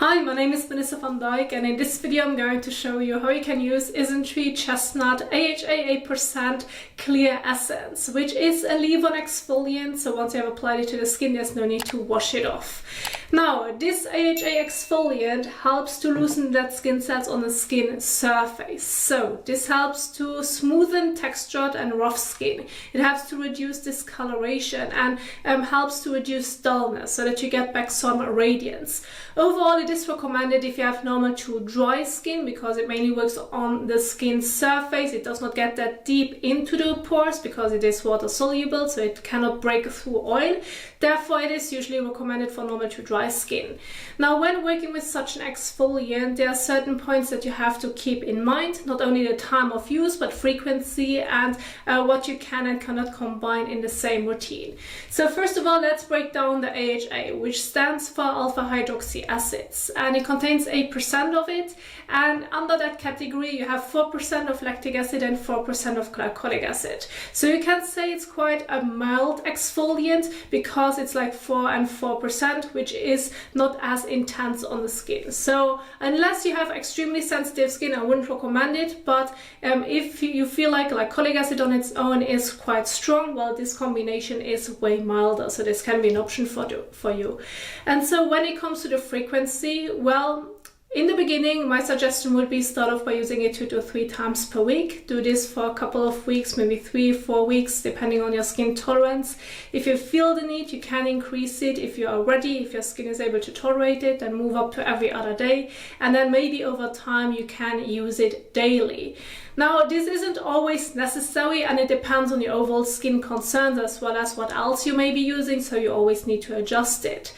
Hi, my name is Vanessa van Dijk, and in this video I'm going to show you how you can use Isntree Chestnut AHA 8% Clear Essence, which is a leave-on exfoliant, so once you have applied it to the skin there's no need to wash it off. Now, this AHA exfoliant helps to loosen dead skin cells on the skin surface. So this helps to smoothen textured and rough skin. It helps to reduce discoloration and helps to reduce dullness so that you get back some radiance. Overall, it is recommended if you have normal to dry skin because it mainly works on the skin surface. It does not get that deep into the pores because it is water soluble, so it cannot break through oil. Therefore, it is usually recommended for normal to dry skin. Now, when working with such an exfoliant, there are certain points that you have to keep in mind, not only the time of use, but frequency and what you can and cannot combine in the same routine. So first of all, let's break down the AHA, which stands for alpha hydroxy acids, and it contains 8% of it. And under that category, you have 4% of lactic acid and 4% of glycolic acid. So you can say it's quite a mild exfoliant because it's like 4 and 4%, which is not as intense on the skin. So unless you have extremely sensitive skin, I wouldn't recommend it. But if you feel like glycolic acid on its own is quite strong, well, this combination is way milder. So this can be an option for you. And so when it comes to the frequency, well, in the beginning, my suggestion would be start off by using it 2 to 3 times per week. Do this for a couple of weeks, maybe 3-4 weeks, depending on your skin tolerance. If you feel the need, you can increase it. If you are ready, if your skin is able to tolerate it, then move up to every other day. And then maybe over time, you can use it daily. Now, this isn't always necessary, and it depends on your overall skin concerns as well as what else you may be using, so you always need to adjust it.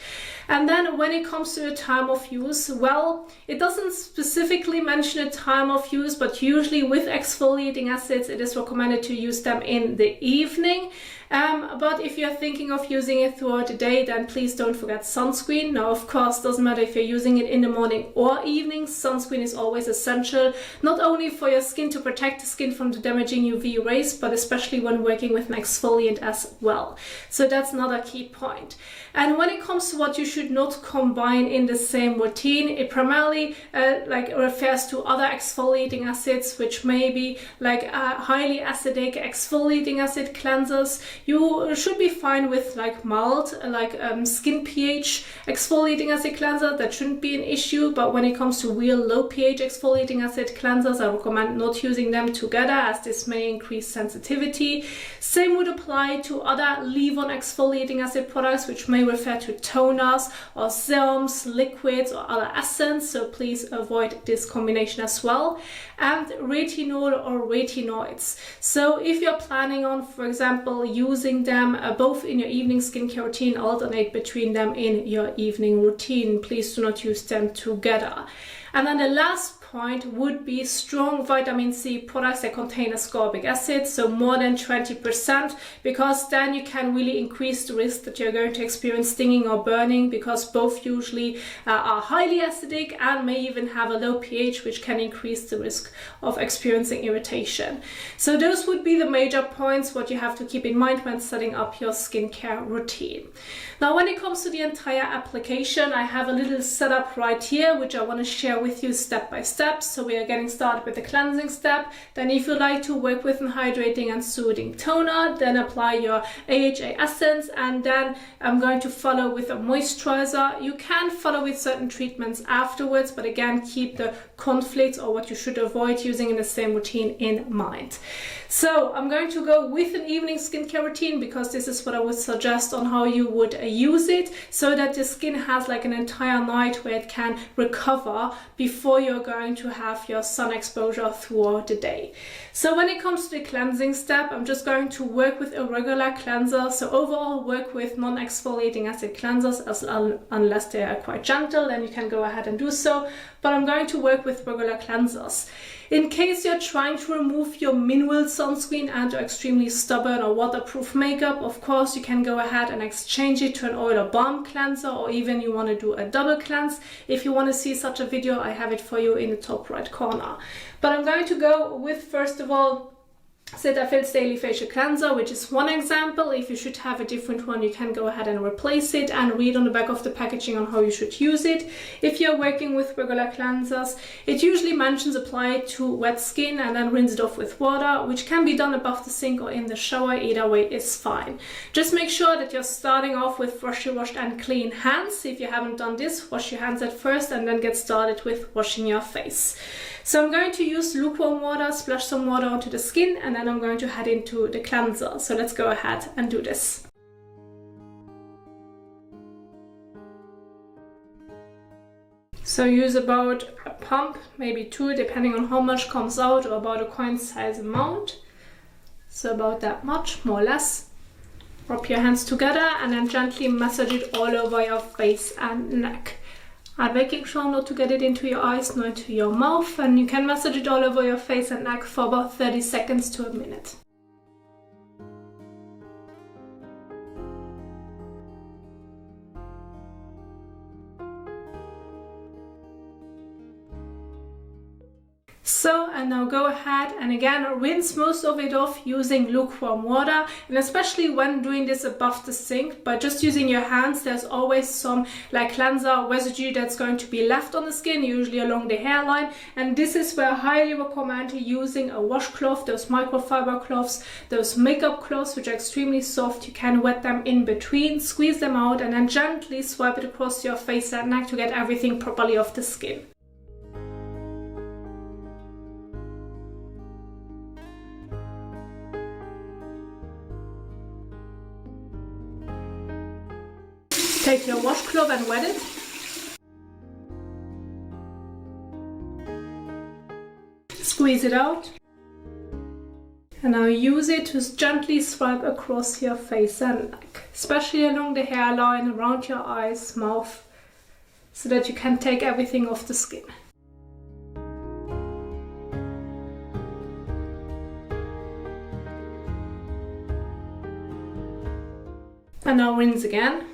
And then when it comes to the time of use, well, it doesn't specifically mention a time of use, but usually with exfoliating acids, it is recommended to use them in the evening. But if you're thinking of using it throughout the day, then please don't forget sunscreen. Now, of course, doesn't matter if you're using it in the morning or evening, sunscreen is always essential, not only for your skin to protect the skin from the damaging UV rays, but especially when working with an exfoliant as well. So that's another key point. And when it comes to what you should not combine in the same routine, it primarily refers to other exfoliating acids, which may be like highly acidic exfoliating acid cleansers. You should be fine with like mild, skin pH exfoliating acid cleanser. That shouldn't be an issue. But when it comes to real low pH exfoliating acid cleansers, I recommend not using them together as this may increase sensitivity. Same would apply to other leave-on exfoliating acid products, which may refer to toners or serums, liquids, or other essence. So please avoid this combination as well. And retinol or retinoids. So if you're planning on, for example, using them both in your evening skincare routine, alternate between them in your evening routine. Please do not use them together. And then the last point would be strong vitamin C products that contain ascorbic acid, so more than 20%, because then you can really increase the risk that you're going to experience stinging or burning, because both usually are highly acidic and may even have a low pH, which can increase the risk of experiencing irritation. So those would be the major points what you have to keep in mind when setting up your skincare routine. Now, when it comes to the entire application, I have a little setup right here, which I want to share with you step by step. So we are getting started with the cleansing step. Then if you like to work with an hydrating and soothing toner, then apply your AHA essence, and then I'm going to follow with a moisturizer. You can follow with certain treatments afterwards, but again, keep the conflicts or what you should avoid using in the same routine in mind. So I'm going to go with an evening skincare routine because this is what I would suggest on how you would use it, so that the skin has like an entire night where it can recover before you're going to have your sun exposure throughout the day. So when it comes to the cleansing step, I'm just going to work with a regular cleanser. So overall, work with non-exfoliating acid cleansers unless they are quite gentle, then you can go ahead and do so. But I'm going to work with regular cleansers. In case you're trying to remove your mineral sunscreen and your extremely stubborn or waterproof makeup, of course, you can go ahead and exchange it to an oil or balm cleanser, or even you want to do a double cleanse. If you want to see such a video, I have it for you in the top right corner. But I'm going to go with, first of all, Cetaphil's Daily Facial Cleanser, which is one example. If you should have a different one, you can go ahead and replace it and read on the back of the packaging on how you should use it. If you're working with regular cleansers, it usually mentions apply it to wet skin and then rinse it off with water, which can be done above the sink or in the shower. Either way is fine. Just make sure that you're starting off with freshly washed and clean hands. If you haven't done this, wash your hands at first and then get started with washing your face. So I'm going to use lukewarm water, splash some water onto the skin, and then I'm going to head into the cleanser. So let's go ahead and do this. So use about a pump, maybe 2, depending on how much comes out, or about a coin size amount. So about that much, more or less. Rub your hands together and then gently massage it all over your face and neck. And making sure not to get it into your eyes nor into your mouth, and you can massage it all over your face and neck for about 30 seconds to a minute. So, and now go ahead and again rinse most of it off using lukewarm water, and especially when doing this above the sink, by just using your hands, there's always some like cleanser residue that's going to be left on the skin, usually along the hairline, and this is where I highly recommend using a washcloth, those microfiber cloths, those makeup cloths which are extremely soft. You can wet them in between, squeeze them out, and then gently swipe it across your face and neck to get everything properly off the skin. Take your washcloth and wet it. Squeeze it out. And now use it to gently swipe across your face and neck, especially along the hairline, around your eyes, mouth, so that you can take everything off the skin. And now rinse again.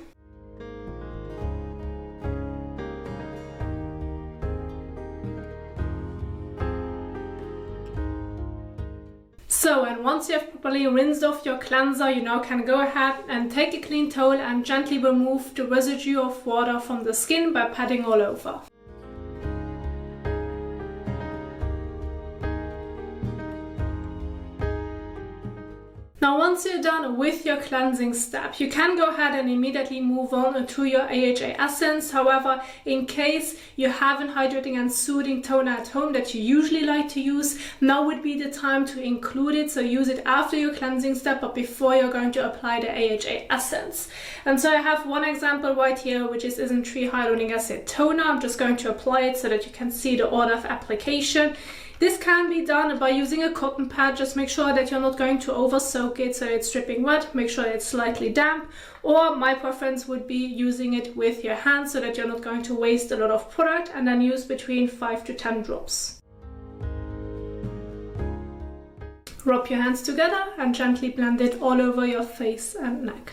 So, and once you have properly rinsed off your cleanser, you now can go ahead and take a clean towel and gently remove the residue of water from the skin by patting all over. Now once you're done with your cleansing step, you can go ahead and immediately move on to your AHA essence. However, in case you have an hydrating and soothing toner at home that you usually like to use, now would be the time to include it. So use it after your cleansing step, but before you're going to apply the AHA essence. And so I have one example right here, which is Isntree Hyaluronic Acid Toner. I'm just going to apply it so that you can see the order of application. This can be done by using a cotton pad. Just make sure that you're not going to over soak it so it's dripping wet. Make sure it's slightly damp, or my preference would be using it with your hands so that you're not going to waste a lot of product, and then use between 5 to 10 drops. Rub your hands together and gently blend it all over your face and neck.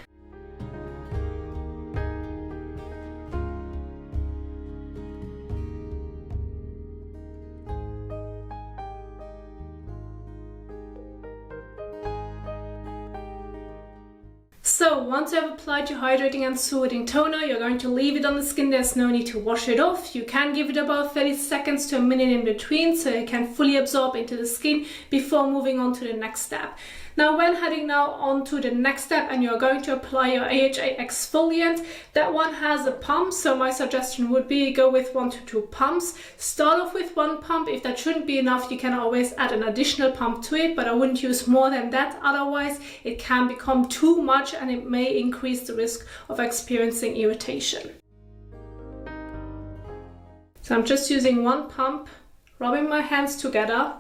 So once you have applied your hydrating and soothing toner, you're going to leave it on the skin. There's no need to wash it off. You can give it about 30 seconds to a minute in between so it can fully absorb into the skin before moving on to the next step. Now when heading now on to the next step and you're going to apply your AHA exfoliant, that one has a pump, so my suggestion would be go with 1 to 2 pumps. Start off with 1 pump. If that shouldn't be enough, you can always add an additional pump to it, but I wouldn't use more than that, otherwise it can become too much and it may increase the risk of experiencing irritation. So I'm just using 1 pump, rubbing my hands together,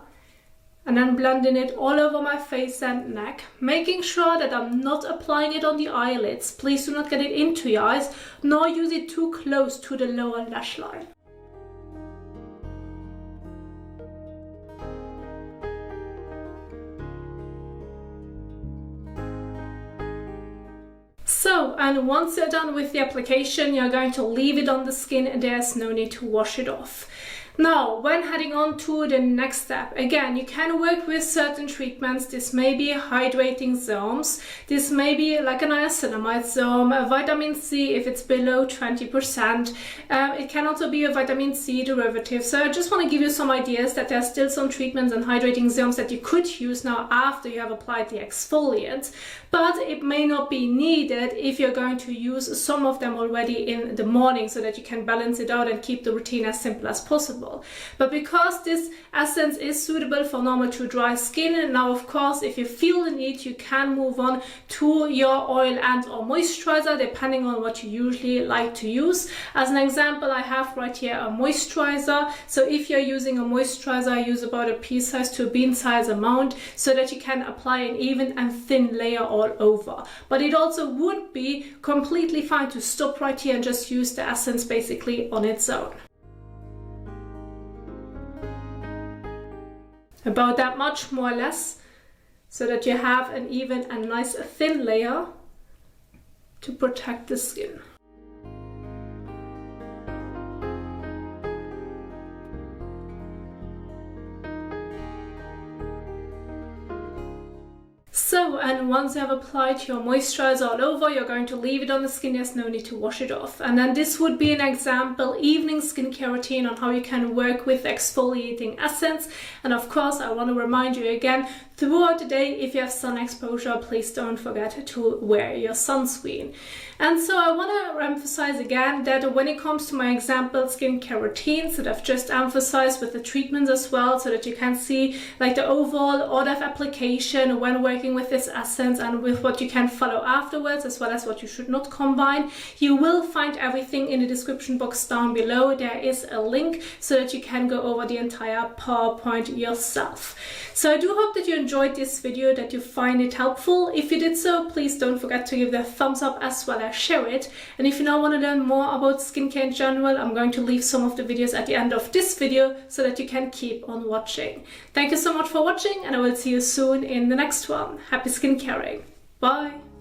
and then blending it all over my face and neck, making sure that I'm not applying it on the eyelids. Please do not get it into your eyes, nor use it too close to the lower lash line. So, and once you're done with the application, you're going to leave it on the skin and there's no need to wash it off. Now, when heading on to the next step, again, you can work with certain treatments. This may be hydrating zones. This may be like an niacinamide zone, a vitamin C if it's below 20%. It can also be a vitamin C derivative. So I just want to give you some ideas that there are still some treatments and hydrating zones that you could use now after you have applied the exfoliant, but it may not be needed if you're going to use some of them already in the morning so that you can balance it out and keep the routine as simple as possible. But because this essence is suitable for normal to dry skin, now of course if you feel the need you can move on to your oil and or moisturizer depending on what you usually like to use. As an example, I have right here a moisturizer. So if you're using a moisturizer, use about a pea size to a bean size amount so that you can apply an even and thin layer all over. But it also would be completely fine to stop right here and just use the essence basically on its own. About that much, more or less, so that you have an even and nice thin layer to protect the skin. So, and once you have applied your moisturizer all over, you're going to leave it on the skin. There's no need to wash it off. And then this would be an example evening skincare routine on how you can work with exfoliating essence. And of course, I want to remind you again, throughout the day, if you have sun exposure, please don't forget to wear your sunscreen. And so I want to emphasize again that when it comes to my example skincare routines that I've just emphasized with the treatments as well, so that you can see like the overall order of application when working with this essence and with what you can follow afterwards, as well as what you should not combine. You will find everything in the description box down below. There is a link so that you can go over the entire PowerPoint yourself. So I do hope that you enjoyed this video, that you find it helpful. If you did so, please don't forget to give it a thumbs up as well as share it. And if you now want to learn more about skincare in general, I'm going to leave some of the videos at the end of this video so that you can keep on watching. Thank you so much for watching, and I will see you soon in the next one. Happy skincaring. Bye.